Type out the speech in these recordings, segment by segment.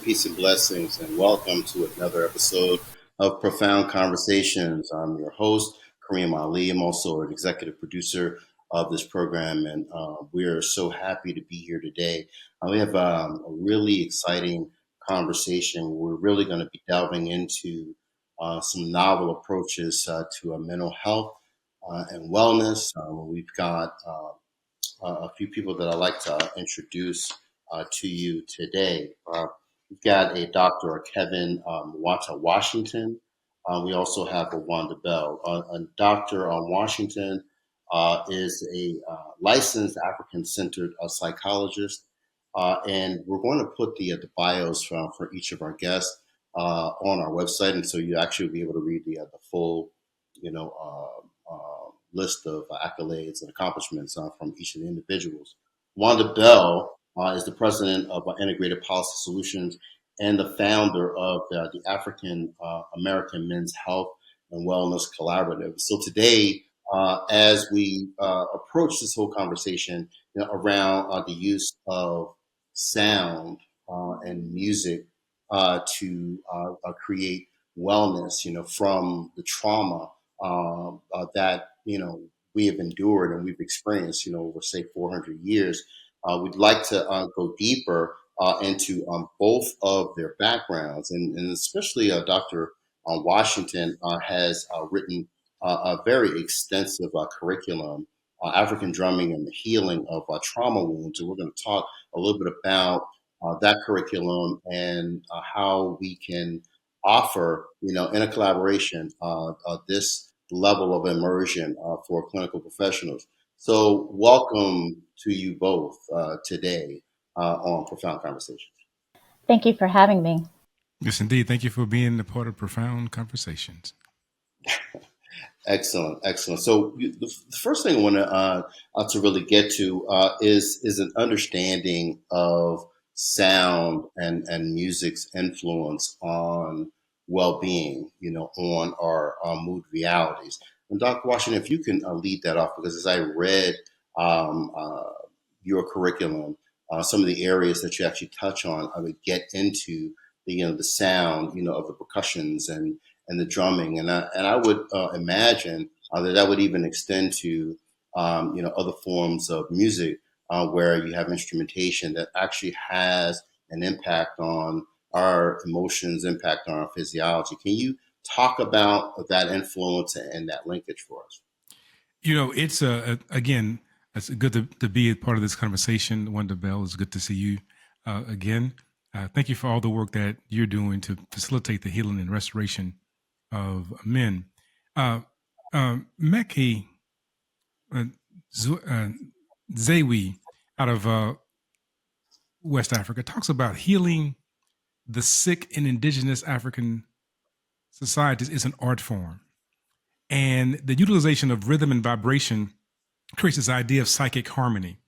Peace and blessings, and welcome to another episode of Profound Conversations. I'm your host, Kareem Ali. I'm also an executive producer of this program, and we are so happy to be here today. We have a really exciting conversation. We're really going to be delving into some novel approaches to mental health and wellness. We've got a few people that I'd like to introduce to you today. We've got a Dr. Kevin Wata Washington. We also have a Wanda Bell. Dr. Washington is a licensed African centered psychologist. And we're going to put the bios for each of our guests on our website. And so you actually will be able to read the full, list of accolades and accomplishments from each of the individuals. Wanda Bell is the president of Integrated Policy Solutions and the founder of the African American Men's Health and Wellness Collaborative. So today, as we approach this whole conversation around the use of sound and music to create wellness, from the trauma that we have endured and we've experienced, over say 400 years. We'd like to go deeper into both of their backgrounds, and especially Dr. Washington has written a very extensive curriculum, African drumming and the healing of trauma wounds. And we're going to talk a little bit about that curriculum and how we can offer, in a collaboration, this level of immersion for clinical professionals. So, welcome to you both today on Profound Conversations. Thank you for having me. Yes, indeed. Thank you for being a part of Profound Conversations. Excellent, excellent. So, the first thing I want to really get to is an understanding of sound and music's influence on well-being, on our mood realities. And Dr. Washington, if you can lead that off, because as I read um, uh, your curriculum, some of the areas that you actually touch on, I would get into the sound, of the percussions and the drumming, and I would imagine that would even extend to other forms of music where you have instrumentation that actually has an impact on our emotions, impact on our physiology. Can you talk about that influence and that linkage for us? It's again, it's good to be a part of this conversation. Wanda Bell, it's good to see you again. Thank you for all the work that you're doing to facilitate the healing and restoration of men. Uh, Meki uh, Zewi out of West Africa talks about healing the sick in indigenous African societies is an art form. And the utilization of rhythm and vibration creates this idea of psychic harmony.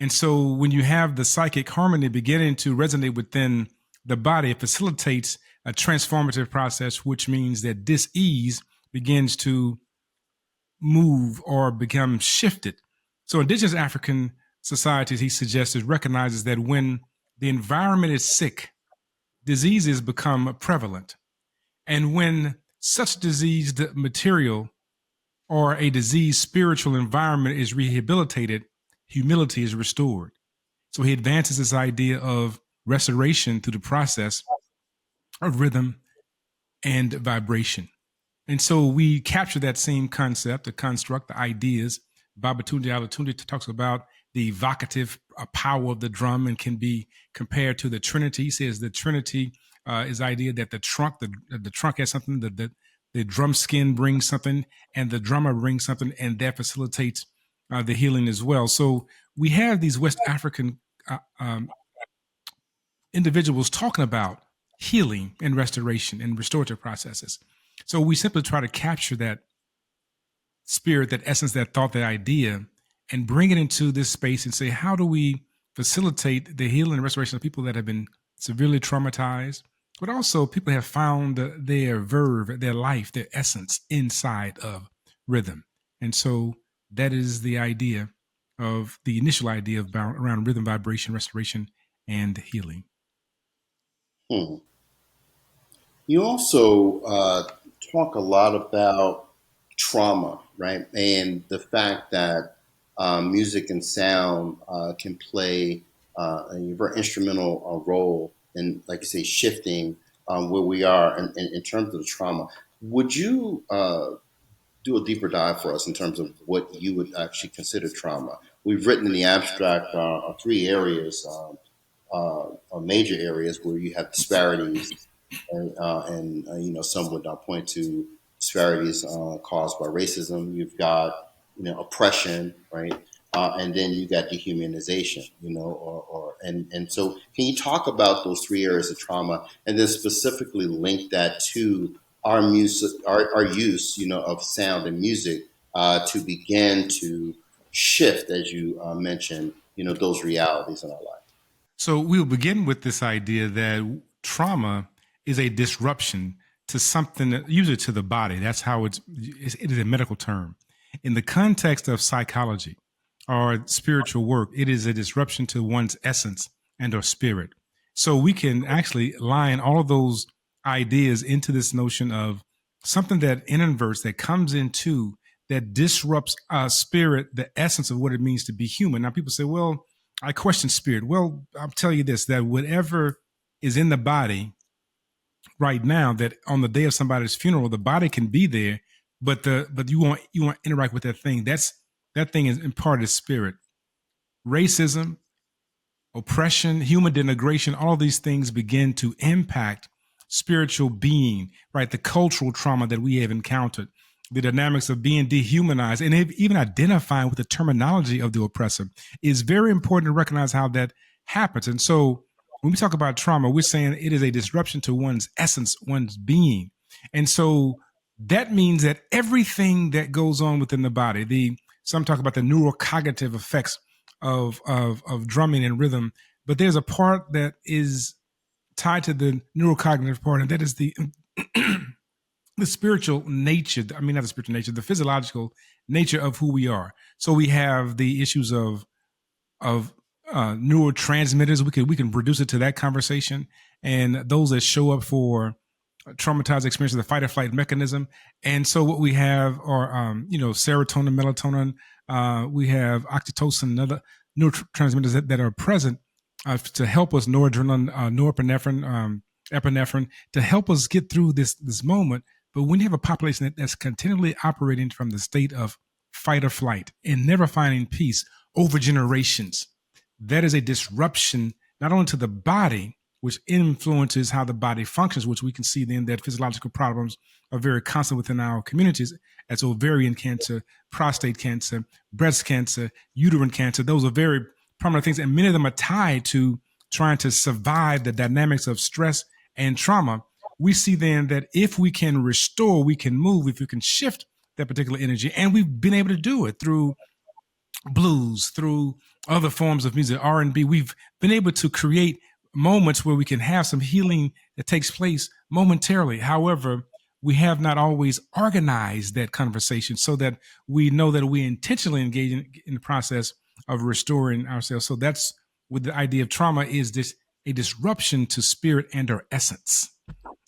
And so when you have the psychic harmony beginning to resonate within the body, it facilitates a transformative process, which means that dis-ease begins to move or become shifted. So indigenous African societies, he suggested, recognizes that when the environment is sick, diseases become prevalent. And when such diseased material or a diseased spiritual environment is rehabilitated, humility is restored. So he advances this idea of restoration through the process of rhythm and vibration. And so we capture that same concept, the construct, the ideas. Babatunde Alatunde talks about the evocative power of the drum and can be compared to the Trinity. He says the Trinity is the idea that the trunk has something, the drum skin brings something, and the drummer brings something, and that facilitates the healing as well. So we have these West African uh, um, individuals talking about healing and restoration and restorative processes. So we simply try to capture that spirit, that essence, that thought, that idea, and bring it into this space and say, how do we facilitate the healing and restoration of people that have been severely traumatized, but also people have found their verve, their life, their essence inside of rhythm. And so that is the idea of the initial idea of around rhythm, vibration, restoration, and healing. Hmm. You also talk a lot about trauma, right? And the fact that music and sound can play a very instrumental role in, like you say, shifting where we are in terms of the trauma. Would you do a deeper dive for us in terms of what you would actually consider trauma? We've written in the abstract three areas, major areas where you have disparities and you know, some would point to disparities caused by racism. You've got, you know, oppression, right? And then you got dehumanization, you know, and so can you talk about those three areas of trauma and then specifically link that to our music, our use, you know, of sound and music to begin to shift, as you mentioned, you know, those realities in our life. So we'll begin with this idea that trauma is a disruption to something, usually to the body. That's how it is a medical term. In the context of psychology or spiritual work, it is a disruption to one's essence and or spirit. So we can actually line all of those ideas into this notion of something that inverts, that comes into, that disrupts our spirit, the essence of what it means to be human. Now people say, well, I question spirit. Well, I'll tell you this, that whatever is in the body right now, that on the day of somebody's funeral, the body can be there, but you want to interact with that thing. That thing is in part of spirit. Racism, oppression, human denigration, all these things begin to impact spiritual being, right? The cultural trauma that we have encountered, the dynamics of being dehumanized, and even identifying with the terminology of the oppressor is very important to recognize how that happens. And so when we talk about trauma, we're saying it is a disruption to one's essence, one's being. And so that means that everything that goes on within the body, some talk about the neurocognitive effects of drumming and rhythm, but there's a part that is tied to the neurocognitive part, and that is the the spiritual nature. I mean, not the spiritual nature, the physiological nature of who we are. So we have the issues of neurotransmitters. We can reduce it to that conversation, and those that show up for traumatized experience of the fight or flight mechanism. And so what we have are, serotonin, melatonin. We have oxytocin and other neurotransmitters that are present to help us, noradrenaline, norepinephrine, epinephrine, to help us get through this moment. But when you have a population that's continually operating from the state of fight or flight and never finding peace over generations, that is a disruption not only to the body, which influences how the body functions, which we can see then that physiological problems are very constant within our communities, as ovarian cancer, prostate cancer, breast cancer, uterine cancer. Those are very prominent things, and many of them are tied to trying to survive the dynamics of stress and trauma. We see then that if we can restore, we can move, if we can shift that particular energy, and we've been able to do it through blues, through other forms of music, R&B. We've been able to create moments where we can have some healing that takes place momentarily. However, we have not always organized that conversation so that we know that we intentionally engage in the process of restoring ourselves. So that's what the idea of trauma is, this a disruption to spirit and our essence.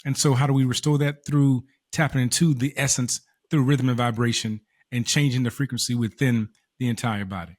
And so how do we restore that? Through tapping into the essence through rhythm and vibration and changing the frequency within the entire body.